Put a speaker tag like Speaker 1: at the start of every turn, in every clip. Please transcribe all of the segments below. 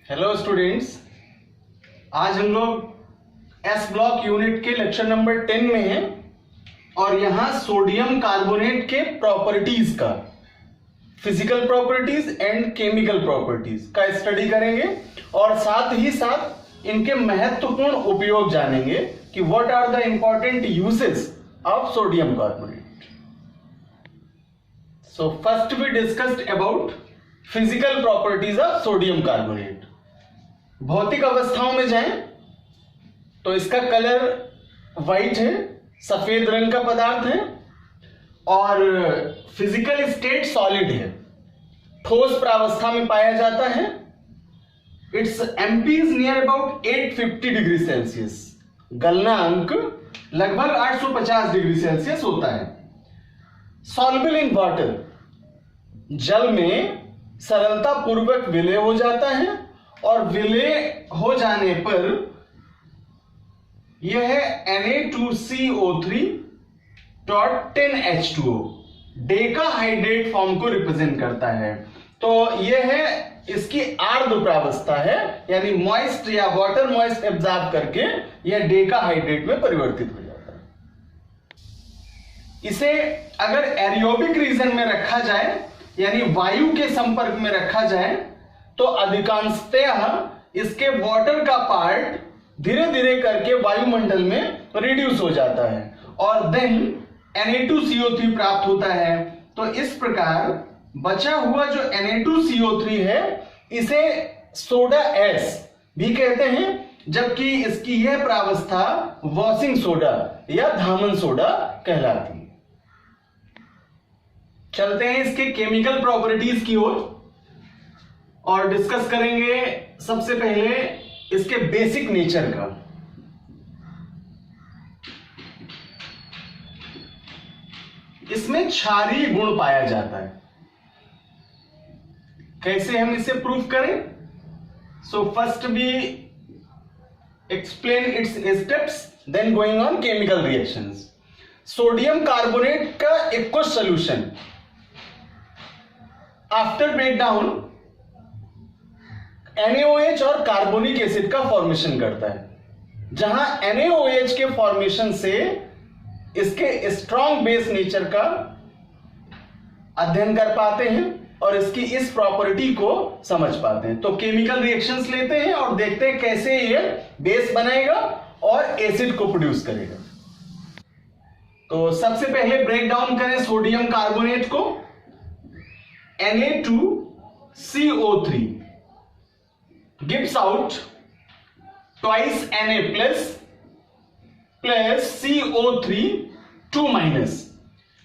Speaker 1: Hello students, आज हम लोग एस ब्लॉक यूनिट के लेक्चर नंबर 10 में हैं और यहां सोडियम कार्बोनेट के प्रॉपर्टीज का, physical properties and chemical properties का स्टडी करेंगे और साथ ही साथ इनके महत्वपूर्ण उपयोग जानेंगे कि what are the important uses of sodium carbonate. So first we discussed about physical properties of sodium carbonate. भौतिक अवस्थाओं में जाएं तो इसका कलर व्हाइट है, सफेद रंग का पदार्थ है और फिजिकल स्टेट सॉलिड है, ठोस प्रावस्था में पाया जाता है। It's MP is near about 850 degree Celsius, गलनांक लगभग 850 डिग्री सेल्सियस होता है। सॉल्युबल इन वाटर, जल में सरलता पूर्वक विलय हो जाता है और विलय हो जाने पर यह Na2CO3.10H2O डेकाहाइड्रेट फॉर्म को रिप्रेजेंट करता है। तो यह है इसकी आर्द्र प्रावस्था है, यानी मॉइस्ट या वाटर मॉइस्ट एब्जॉर्ब करके यह डेकाहाइड्रेट में परिवर्तित हो जाता है। इसे अगर एरियोबिक रीजन में रखा जाए, यानी वायु के संपर्क में रखा जाए, तो अधिकांशतः इसके वाटर का पार्ट धीरे धीरे करके वायुमंडल में रिड्यूस हो जाता है और देन Na2CO3 प्राप्त होता है। तो इस प्रकार बचा हुआ जो Na2CO3 है इसे सोडा एस भी कहते हैं, जबकि इसकी यह प्रावस्था वॉशिंग सोडा या धामन सोडा कहलाती है। चलते हैं इसके केमिकल प्रॉपर्टीज की ओर और डिस्कस करेंगे सबसे पहले इसके बेसिक नेचर का। इसमें क्षारीय गुण पाया जाता है। कैसे हम इसे प्रूव करें? So first we explain its steps, then going on chemical reactions. Sodium carbonate का aqueous solution after breakdown NaOH और कार्बोनिक एसिड का फॉर्मेशन करता है, जहां NaOH के फॉर्मेशन से इसके स्ट्रॉन्ग बेस नेचर का अध्ययन कर पाते हैं और इसकी इस प्रॉपर्टी को समझ पाते हैं। तो केमिकल रिएक्शंस लेते हैं और देखते हैं कैसे ये बेस बनाएगा और एसिड को प्रोड्यूस करेगा। तो सबसे पहले ब्रेक डाउन करें सोडियम कार्बोनेट को। Na2CO3 gives out twice Na plus CO3 2 minus.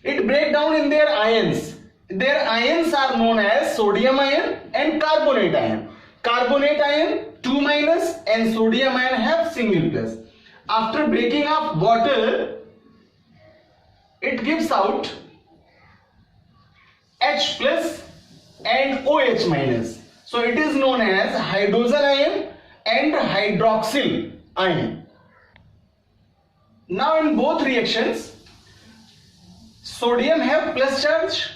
Speaker 1: It break down in their ions. Their ions are known as sodium ion and carbonate ion. Carbonate ion 2 minus and sodium ion have single plus. After breaking up water, it gives out H plus and OH minus. So it is known as hydrogen ion and hydroxyl ion. Now in both reactions, sodium have plus charge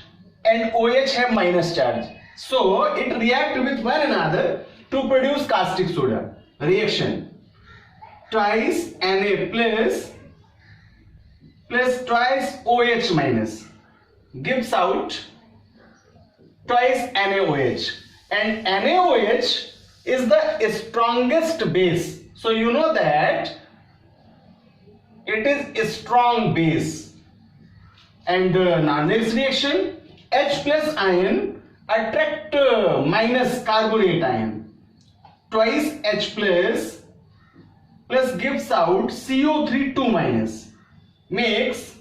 Speaker 1: and OH have minus charge. So it react with one another to produce caustic soda. Reaction: twice Na plus twice OH minus gives out twice NaOH. And NaOH is the strongest base. So you know that it is a strong base. And now next reaction, H plus ion attract minus carbonate ion. Twice H plus gives out CO3 2 minus, makes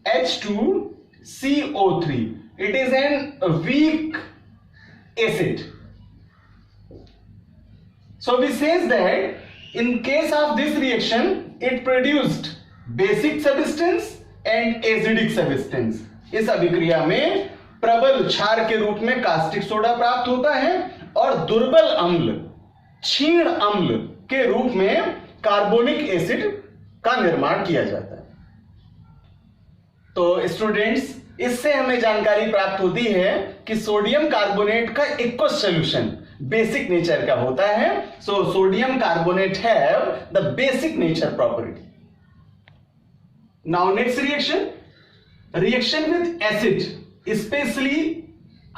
Speaker 1: H2CO3. It is a weak acid. So we says that in case of this reaction, it produced basic substance and acidic substance. इस अभिक्रिया में प्रबल क्षार के रूप में caustic soda प्राप्त होता है और दुर्बल अम्ल, क्षीण अम्ल के रूप में कार्बोनिक एसिड का निर्माण किया जाता है। तो स्टूडेंट्स, इससे हमें जानकारी प्राप्त होती है कि सोडियम कार्बोनेट का एक्वस सॉल्यूशन बेसिक नेचर का होता है। So sodium carbonate have the basic nature property. Now next reaction with acid, specially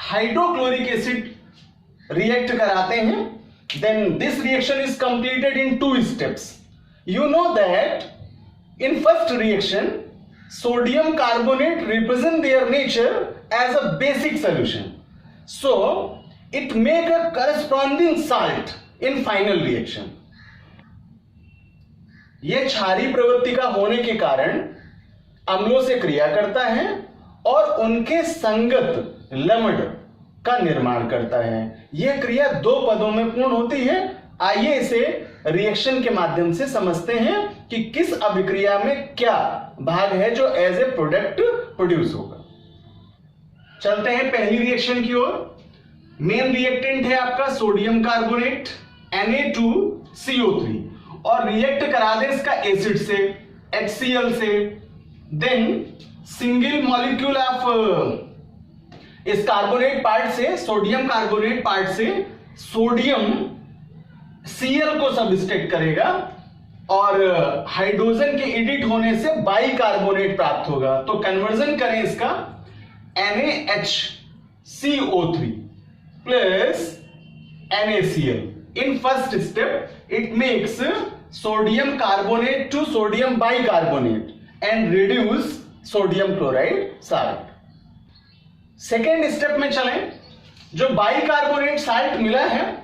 Speaker 1: hydrochloric acid react कराते हैं। Then this reaction is completed in 2 steps. You know that in first reaction sodium carbonate represent their nature as a basic solution, so it make a corresponding salt in final reaction. यह क्षारीय प्रवृत्ति का होने के कारण अम्लों से क्रिया करता है और उनके संगत लवण का निर्माण करता है। यह क्रिया 2 पदों में पूर्ण होती है। आइए इसे रिएक्शन के माध्यम से समझते हैं कि किस अभिक्रिया में क्या भाग है जो एज ए प्रोडक्ट प्रोड्यूस होगा। चलते हैं पहली रिएक्शन की ओर। मेन रिएक्टेंट है आपका सोडियम कार्बोनेट Na2CO3 और रिएक्ट करा दे इसका एसिड से HCl से। देन सिंगल मॉलिक्यूल ऑफ इस कार्बोनेट पार्ट से, सोडियम कार्बोनेट पार्ट से सोडियम Cl को सबस्ट्रैक्ट करेगा और हाइड्रोजन के एडिट होने से बाई कार्बोनेट प्राप्त होगा। तो कन्वर्जन करें इसका NaHCO3 plus NaCl। In first step it makes sodium carbonate to sodium bicarbonate and reduce sodium chloride salt. Second step में चलें। जो बाइकार्बोनेट साल्ट मिला है,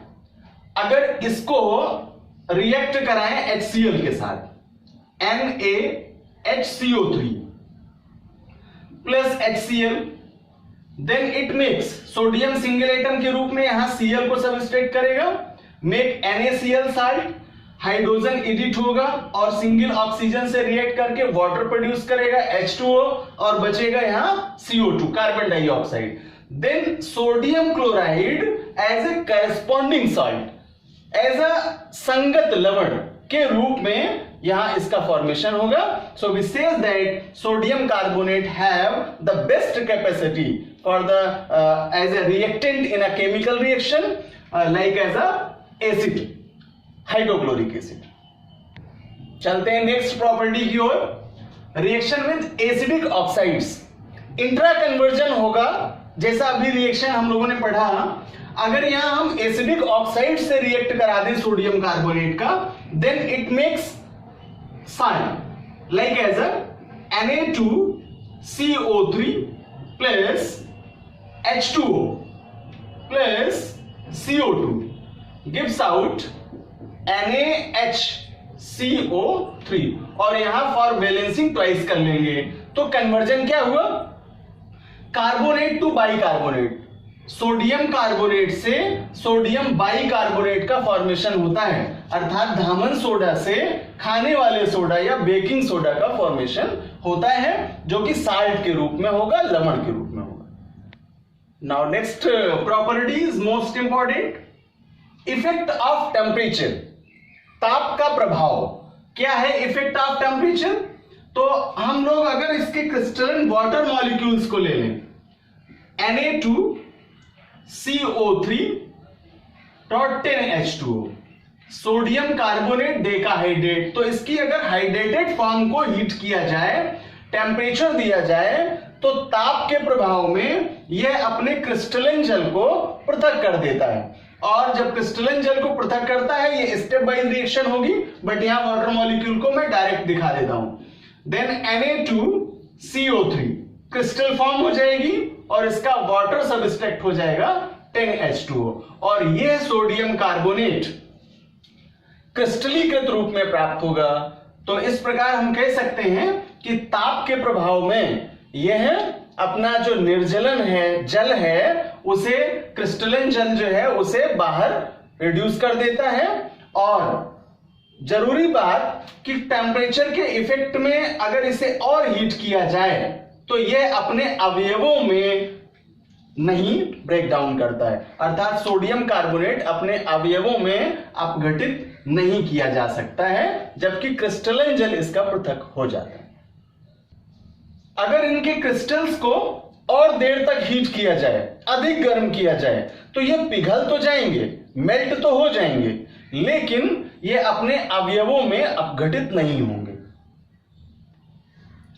Speaker 1: अगर इसको रिएक्ट कराएं HCl के साथ NaHCO3 plus HCl, then it makes sodium single atom के रूप में यहां Cl को सबस्ट्रैक्ट करेगा, make NaCl salt, hydrogen added होगा और सिंगल ऑक्सीजन से रिएक्ट करके वाटर प्रोड्यूस करेगा H2O और बचेगा यहां CO2 carbon dioxide. Then sodium chloride as a corresponding salt, as a संगत लवण के रूप में यहां इसका फॉर्मेशन होगा। So we says that sodium carbonate have the best capacity for the as a reactant in a chemical reaction like as a acid, hydrochloric acid. चलते हैं नेक्स्ट प्रॉपर्टी की ओर। Reaction with acidic oxides, intra conversion होगा जैसा अभी reaction हम लोगों ने पढ़ा। अगर यहां हम एसिडिक ऑक्साइड से रिएक्ट करा दें सोडियम कार्बोनेट का, then it makes salt like as a Na2CO3 plus H2O plus CO2 gives out NaHCO3 और यहां फॉर बैलेंसिंग ट्वाइस कर लेंगे। तो कन्वर्जन क्या हुआ? Carbonate to bicarbonate, sodium carbonate से सोडियम बाइकार्बोनेट का फॉर्मेशन होता है, अर्थात धामन सोडा से खाने वाले सोडा या बेकिंग सोडा का फॉर्मेशन होता है, जो कि साल्ट के रूप में होगा, लवण के रूप में होगा। Now next property is most important, effect of temperature, ताप का प्रभाव। क्या है इफेक्ट ऑफ टेम्परेचर? तो हम लोग अगर इसके क्रिस्टलन वाटर मॉलिक्यूल्स को ले लें, Na2CO3 10H2O, sodium carbonate decahydrate. तो इसकी अगर हाइड्रेटेड फॉर्म को हीट किया जाए, टेम्परेचर दिया जाए, तो ताप के प्रभाव में यह अपने क्रिस्टलन जल को पृथक कर देता है। और जब क्रिस्टलन जल को पृथक करता है, ये स्टेप वाइज रिएक्शन होगी, बट यहां वाटर मॉलिक्यूल को मैं डायरेक्ट दिखा देता हूं। देन Na2CO3 क्रिस्टल फॉर्म हो जाएगी और इसका वाटर सबस्ट्रैक्ट हो जाएगा 10H2O, और यह सोडियम कार्बोनेट क्रिस्टलीकृत रूप में प्राप्त होगा। तो इस प्रकार हम कह सकते हैं कि ताप के प्रभाव में यह अपना जो निर्जलन है, जल है, उसे क्रिस्टलन जल जो है उसे बाहर रिड्यूस कर देता है। और जरूरी बात कि टेम्परेचर के इफेक्ट में अगर इसे और हीट किया जाए तो यह अपने अवयवों में नहीं ब्रेक डाउन करता है, अर्थात सोडियम कार्बोनेट अपने अवयवों में अपघटित नहीं किया जा सकता है, जबकि क्रिस्टलन जल इसका पृथक हो जाता है। अगर इनके क्रिस्टल्स को और देर तक हीट किया जाए, अधिक गर्म किया जाए, तो ये पिघल तो जाएंगे, मेल्ट तो हो जाएंगे, लेकिन ये अपने अवयवों में अपघटित नहीं होंगे।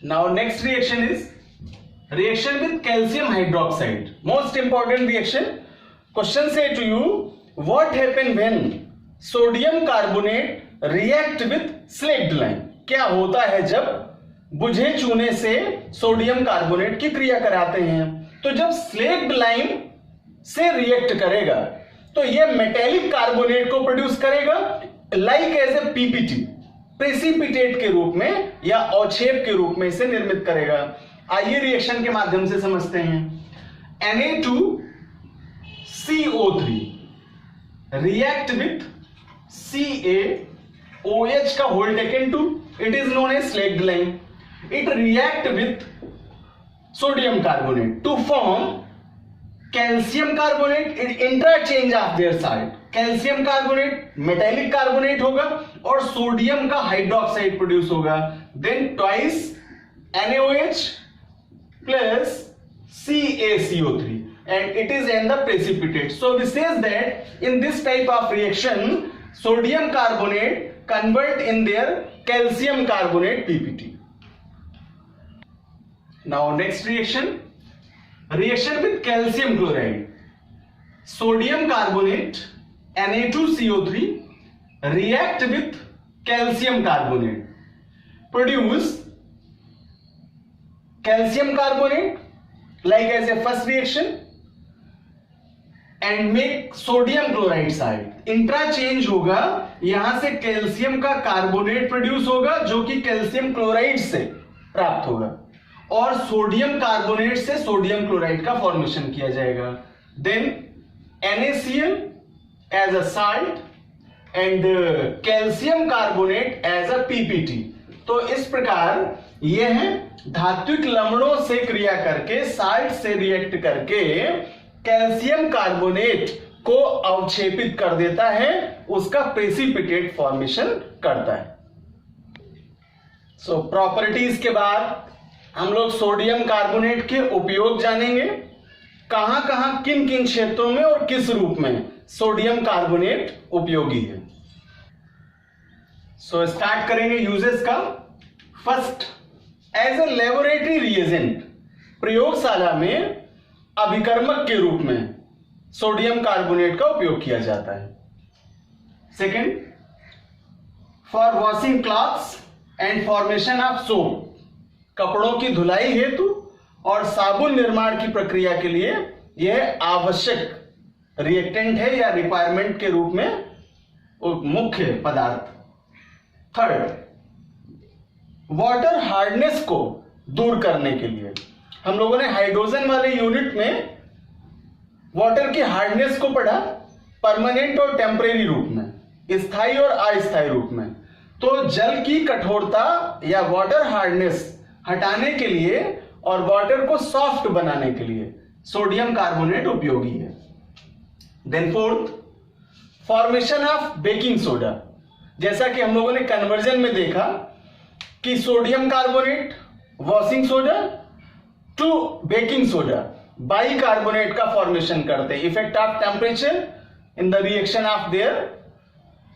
Speaker 1: Now next reaction is reaction with calcium hydroxide, most important reaction. Question से to you, what happen when sodium carbonate react with slaked lime? क्या होता है जब बुझे चूने से सोडियम कार्बोनेट की क्रिया कराते हैं? तो जब स्लेक्ड लाइम से रिएक्ट करेगा तो यह मेटेलिक कार्बोनेट को प्रोड्यूस करेगा, like as a PPT, precipitate के रूप में या अवक्षेप के रूप में इसे निर्मित करेगा। आइए रिएक्शन के माध्यम से समझते हैं। Na2CO3 रिएक्ट विथ CaOH का whole taken two, it is known as slaked lime. It react with sodium carbonate to form calcium carbonate, it interchange of their side, calcium carbonate metallic carbonate होगा और sodium का hydroxide produce होगा, then twice NaOH plus CaCO3 and it is in the precipitate. So we says that in this type of reaction sodium carbonate convert in their calcium carbonate PPT. Now next reaction with calcium chloride, sodium carbonate Na2CO3 react with calcium carbonate, produce calcium carbonate like as a first reaction and make sodium chloride side. इंट्राचेंज होगा, यहां से calcium का carbonate produce होगा जो कि calcium chloride से प्राप्त होगा और सोडियम कार्बोनेट से सोडियम क्लोराइड का फॉर्मेशन किया जाएगा। Then NaCl as a salt and calcium carbonate as a PPT। तो इस प्रकार यह धात्विक लवणों से क्रिया करके, साल्ट से रिएक्ट करके कैल्शियम कार्बोनेट को अवक्षेपित कर देता है, उसका प्रेसिपिटेट फॉर्मेशन करता है। सो प्रॉपर्टीज के बाद हम लोग सोडियम कार्बोनेट के उपयोग जानेंगे, कहां कहां किन किन क्षेत्रों में और किस रूप में सोडियम कार्बोनेट उपयोगी है। सो स्टार्ट करेंगे यूजेस का। First, as a laboratory reagent, प्रयोगशाला में अभिकर्मक के रूप में सोडियम कार्बोनेट का उपयोग किया जाता है। Second, for washing clothes and formation of soap, कपड़ों की धुलाई हेतु और साबुन निर्माण की प्रक्रिया के लिए यह आवश्यक रिएक्टेंट है या रिक्वायरमेंट के रूप में मुख्य पदार्थ। थर्ड, वाटर हार्डनेस को दूर करने के लिए हम लोगों ने हाइड्रोजन वाले यूनिट में वाटर की हार्डनेस को पढ़ा, परमानेंट और टेम्परेरी रूप में, स्थायी और अस्थायी रूप में। तो जल की कठोरता या वाटर हार्डनेस हटाने के लिए और वाटर को सॉफ्ट बनाने के लिए सोडियम कार्बोनेट उपयोगी है। Then fourth, formation of baking soda, जैसा कि हम लोगों ने कन्वर्जन में देखा कि sodium carbonate washing soda to baking soda bicarbonate का फॉर्मेशन करते हैं, effect of temperature in the reaction of their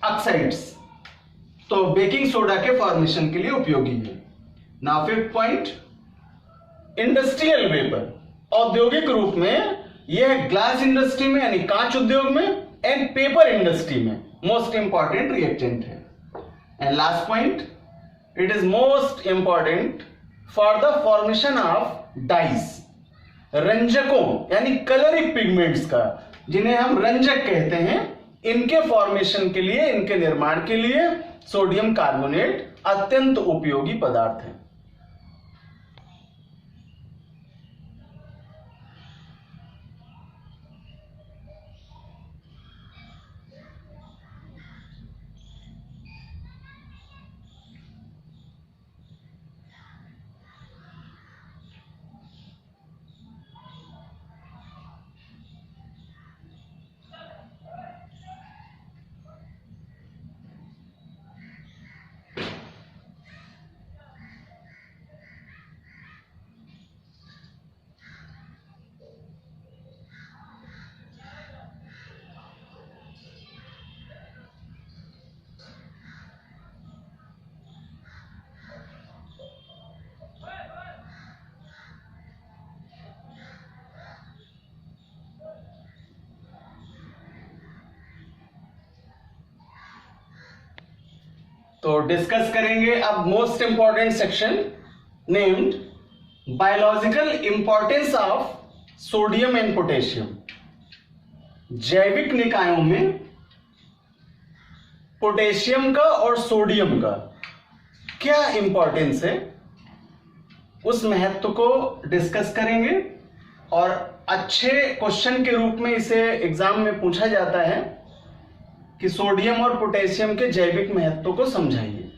Speaker 1: oxides. तो बेकिंग सोडा के फॉर्मेशन के लिए उपयोगी है। Now fifth point, industrial vapour, औद्योगिक रूप में यह ग्लास इंडस्ट्री में यानी कांच उद्योग में एंड पेपर इंडस्ट्री में मोस्ट इंपॉर्टेंट रिएक्टेंट है। And last point, it is most important for the formation of dyes, रंजकों यानी कलरिंग पिगमेंट्स का, जिन्हें हम रंजक कहते हैं, इनके फॉर्मेशन के लिए, इनके निर्माण के लिए सोडियम कार्बोनेट अत्यंत उपयोगी पदार्थ है। तो डिस्कस करेंगे अब most important section named biological importance of sodium and potassium. जैविक निकायों में पोटेशियम का और सोडियम का क्या इंपॉर्टेंस है, उस महत्व को डिस्कस करेंगे। और अच्छे क्वेश्चन के रूप में इसे एग्जाम में पूछा जाता है कि सोडियम और पोटेशियम के जैविक महत्व को समझाइए।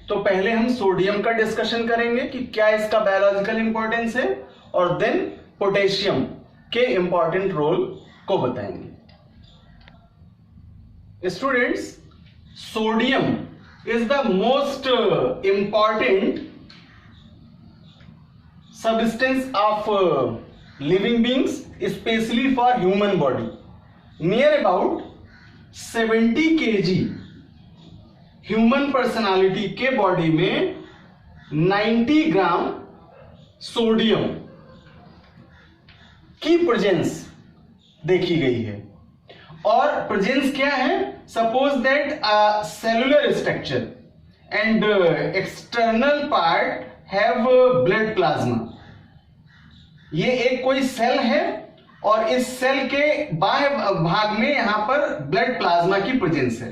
Speaker 1: तो पहले हम सोडियम का डिस्कशन करेंगे कि क्या इसका बायोलॉजिकल इंपॉर्टेंस है, और देन पोटेशियम के इंपॉर्टेंट रोल को बताएंगे। Students, sodium is the most important substance of living beings, especially for human body. Near about 70 kg human personality के बॉडी में 90 ग्राम सोडियम की प्रेजेंस देखी गई है। और प्रेजेंस क्या है? Suppose that cellular structure and external part have blood plasma. ये एक कोई सेल है और इस सेल के बाह्य भाग में यहां पर ब्लड प्लाज्मा की प्रेजेंस है,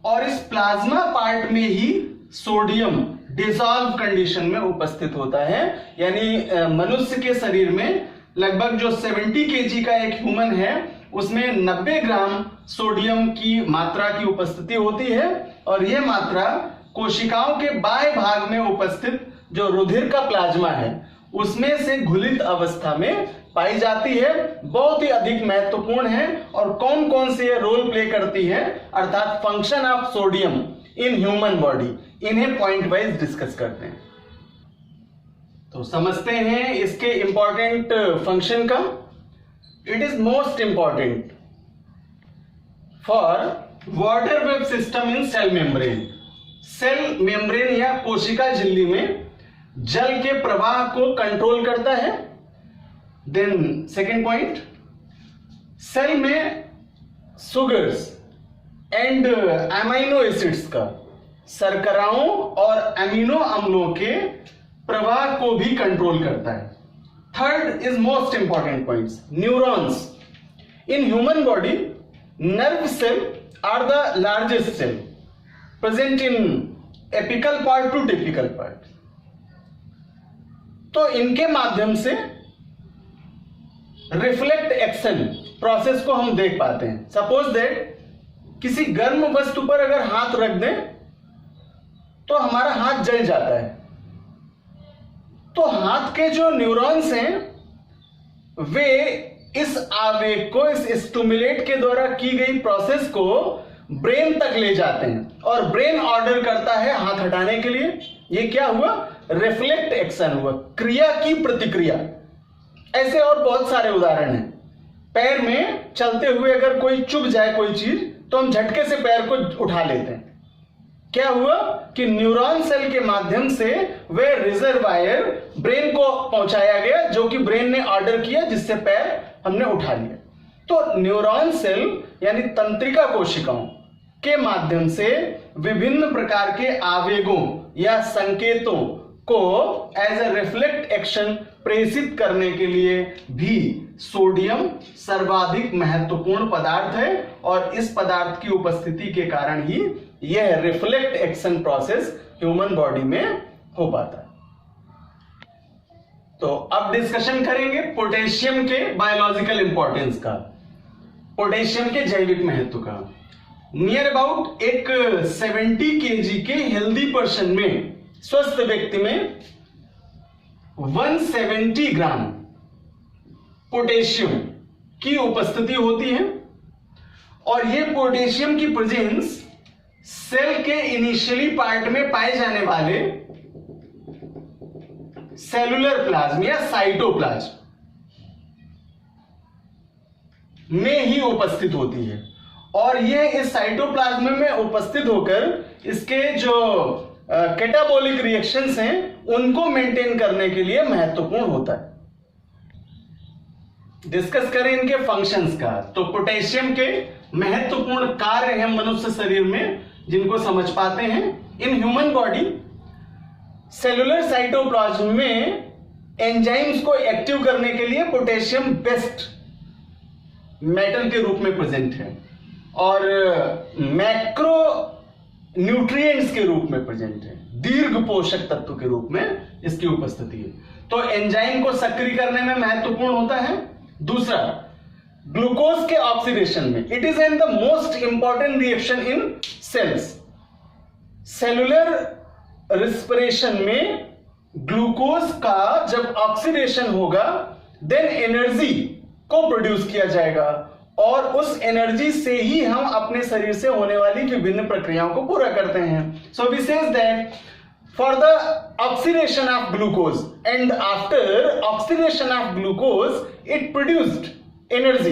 Speaker 1: और इस प्लाज्मा पार्ट में ही सोडियम डिसॉल्व कंडीशन में उपस्थित होता है। यानी मनुष्य के शरीर में लगभग जो 70 केजी का एक ह्यूमन है उसमें 90 ग्राम सोडियम की मात्रा की उपस्थिति होती है, और यह मात्रा कोशिकाओं के बाह्य भाग में उपस्थित जो रुधिर का प्लाज्मा है उसमें से घुलित अवस्था में पाई जाती है। बहुत ही अधिक महत्वपूर्ण है। और कौन कौन से ये रोल प्ले करती है, अर्थात function of sodium in human body, इन्हें पॉइंट वाइज डिस्कस करते हैं। तो समझते हैं इसके इंपॉर्टेंट फंक्शन का। It is most important for water wave system in cell membrane. Cell membrane या कोशिका झिल्ली में जल के प्रवाह को कंट्रोल करता है। देन सेकेंड पॉइंट, सेल में सुगर्स एंड अमीनो एसिड्स का, शर्कराओं और अमीनो अम्लों के प्रवाह को भी कंट्रोल करता है। Third is most important points, neurons. In human body nerve cell are the largest cell present in apical part to typical part. तो इनके माध्यम से रिफ्लेक्ट एक्शन प्रोसेस को हम देख पाते हैं। सपोज दैट किसी गर्म वस्तु पर अगर हाथ रख दें तो हमारा हाथ जल जाता है। तो हाथ के जो न्यूरॉन्स हैं वे इस आवेग को, इस स्टिमुलेट के द्वारा की गई प्रोसेस को ब्रेन तक ले जाते हैं, और ब्रेन ऑर्डर करता है हाथ हटाने के लिए। ये क्या हुआ? रिफ्लेक्ट एक्शन हुआ, क्रिया की प्रतिक्रिया। ऐसे और बहुत सारे उदाहरण हैं। पैर में चलते हुए अगर कोई चुभ जाए कोई चीज तो हम झटके से पैर को उठा लेते हैं। क्या हुआ कि न्यूरॉन सेल के माध्यम से वे रिजर्वायर ब्रेन को पहुंचाया गया, जो कि ब्रेन ने ऑर्डर किया, जिससे पैर हमने उठा लिया। तो न्यूरॉन सेल यानी तंत्रिका कोशिकाओं के माध्यम से विभिन्न प्रकार के आवेगों या संकेतों को एज ए रिफ्लेक्ट एक्शन प्रेषित करने के लिए भी सोडियम सर्वाधिक महत्वपूर्ण पदार्थ है, और इस पदार्थ की उपस्थिति के कारण ही यह reflect action process human body में हो पाता है। तो अब डिस्कशन करेंगे पोटेशियम के बायोलॉजिकल इंपॉर्टेंस का, पोटेशियम के जैविक महत्व का। नियर अबाउट एक 70 केजी के हेल्दी पर्सन में, स्वस्थ व्यक्ति में 170 ग्राम पोटेशियम की उपस्थिति होती है, और यह पोटेशियम की प्रेजेंस सेल के इनिशियली पार्ट में पाए जाने वाले सेलुलर प्लाज्म या साइटोप्लाज्म में ही उपस्थित होती है, और यह इस साइटोप्लाज्म में उपस्थित होकर इसके जो कैटाबॉलिक रिएक्शंस हैं उनको मेंटेन करने के लिए महत्वपूर्ण होता है। डिस्कस करें इनके फंक्शंस का। तो पोटेशियम के महत्वपूर्ण कार्य हैं मनुष्य शरीर में जिनको समझ पाते हैं। इन ह्यूमन बॉडी सेलुलर साइटोप्लाज्म में एंजाइम्स को एक्टिव करने के लिए पोटेशियम बेस्ट मेटल के रूप में प्रेजेंट है और मैक्रो न्यूट्रिएंट्स के रूप में प्रेजेंट है, दीर्घ पोषक तत्व के रूप में इसकी उपस्थिति है। तो एंजाइम को सक्रिय करने में महत्वपूर्ण होता है। दूसरा, ग्लूकोज के ऑक्सीडेशन में it is an the most important reaction in cells. Cellular respiration में ग्लूकोज का जब ऑक्सीडेशन होगा देन एनर्जी को प्रोड्यूस किया जाएगा और उस एनर्जी से ही हम अपने शरीर से होने वाली विभिन्न प्रक्रियाओं को पूरा करते हैं। So we says that for the oxidation of glucose and after oxidation of glucose it produced energy.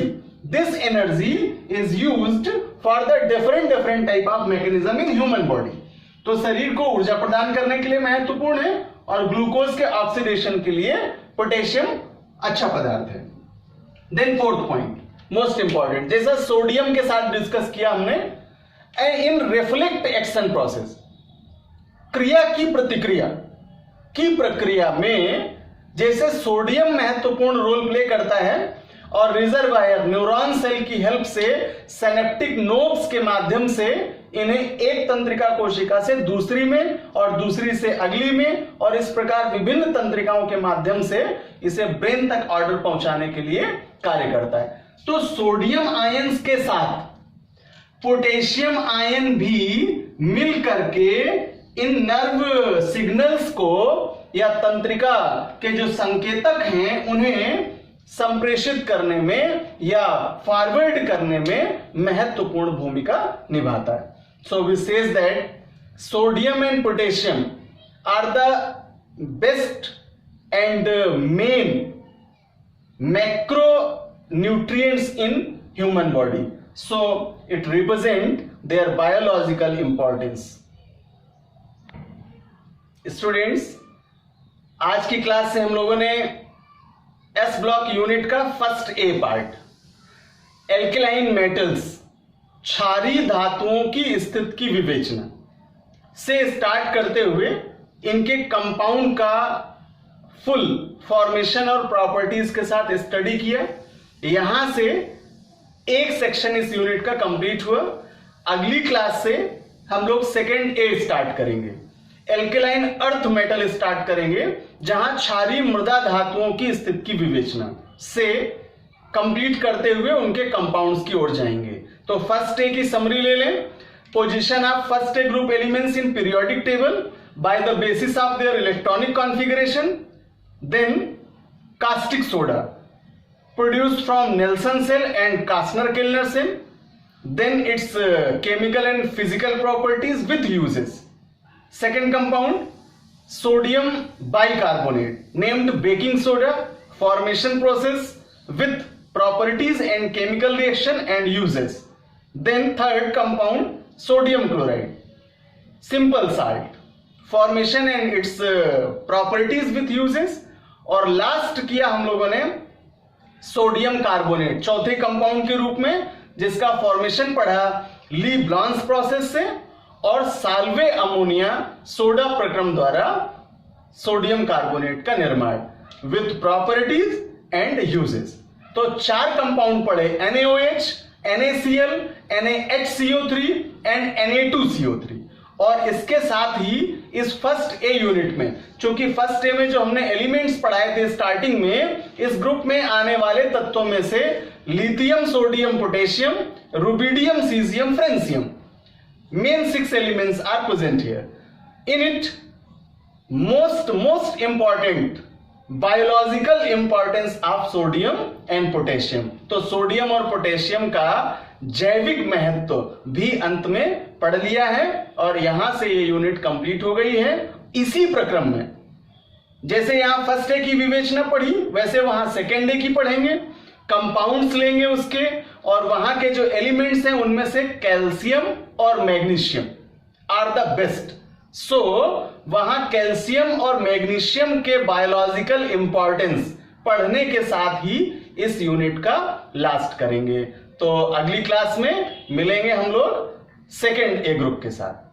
Speaker 1: This energy is used for the different type of mechanism in human body. तो शरीर को ऊर्जा प्रदान करने के लिए महत्वपूर्ण है और ग्लूकोज के ऑक्सीडेशन के लिए पोटेशियम अच्छा पदार्थ है। Then fourth point most important, जैसा सोडियम के साथ डिस्कस किया हमने, इन रिफ्लेक्ट एक्शन प्रोसेस, क्रिया की प्रतिक्रिया की प्रक्रिया में जैसे सोडियम महत्वपूर्ण रोल प्ले करता है और रिजर्वायर न्यूरॉन सेल की हेल्प से सिनेप्टिक नोब्स के माध्यम से इन्हें एक तंत्रिका कोशिका से दूसरी में और दूसरी से अगली में और इस प्रकार विभिन्न तंत्रिकाओं के माध्यम से इसे ब्रेन तक ऑर्डर पहुंचाने के लिए कार्य करता है। तो सोडियम आयंस के साथ पोटेशियम आयन भी मिल करके इन नर्व सिग्नल्स को या तंत्रिका के जो संकेतक हैं उन्हें संप्रेषित करने में या फॉरवर्ड करने में महत्वपूर्ण भूमिका निभाता है। So we says that sodium and potassium are the best and main macronutrients in human body, so it represent their biological importance. Students, आज की क्लास से हम लोगों ने एस ब्लॉक यूनिट का first A part alkaline metals क्षारीय धातुओं की स्थिति की विवेचना से स्टार्ट करते हुए इनके कंपाउंड का फुल फॉर्मेशन और प्रॉपर्टीज के साथ स्टडी किया। यहां से एक सेक्शन इस यूनिट का कंप्लीट हुआ। अगली क्लास से हम लोग सेकेंड ए स्टार्ट करेंगे, एल्केलाइन अर्थ मेटल स्टार्ट करेंगे, जहां क्षारीय मृदा धातुओं की स्थिति की विवेचना से कंप्लीट करते हुए उनके कंपाउंड्स की ओर जाएंगे। तो फर्स्ट ए की समरी ले लें। Position of first A group elements in periodic table by the basis of their electronic configuration. Then caustic soda produced from Nelson cell and Kastner-Kellner cell. Then its chemical and physical properties with uses. Second compound, sodium bicarbonate named baking soda, formation process with properties and chemical reaction and uses. Then third compound, sodium chloride, simple salt, formation and its properties with uses. और last किया हम लोगों ने sodium carbonate चौथे compound के रूप में, जिसका फॉर्मेशन पढ़ा ली ब्लांस प्रोसेस से और साल्वे अमोनिया सोडा प्रक्रम द्वारा सोडियम कार्बोनेट का निर्माण विथ प्रॉपर्टीज एंड यूजेस। तो चार कंपाउंड पढ़े, NaOH, NaCl, NaHCO3 and Na2CO3। और इसके साथ ही इस फर्स्ट ए यूनिट में, चूंकि फर्स्ट ए में जो हमने एलिमेंट्स पढ़ाए थे स्टार्टिंग में, इस ग्रुप में आने वाले तत्वों में से lithium, sodium, potassium, rubidium, caesium, francium, main 6 elements are present here. In it most important biological importance of sodium and potassium. तो सोडियम और पोटेशियम का जैविक महत्व भी अंत में पढ़ लिया है और यहां से ये यूनिट कंप्लीट हो गई है। इसी प्रक्रम में जैसे यहां फर्स्ट ए की विवेचना पढ़ी, वैसे वहां सेकेंड ए की पढ़ेंगे, कंपाउंड्स लेंगे उसके, और वहां के जो एलिमेंट्स हैं उनमें से कैल्शियम और मैग्नीशियम आर द बेस्ट। सो वहां कैल्शियम और मैग्नीशियम के बायोलॉजिकल इंपॉर्टेंस पढ़ने के साथ ही इस यूनिट का लास्ट करेंगे। तो अगली क्लास में मिलेंगे हम लोग सेकेंड ए ग्रुप के साथ।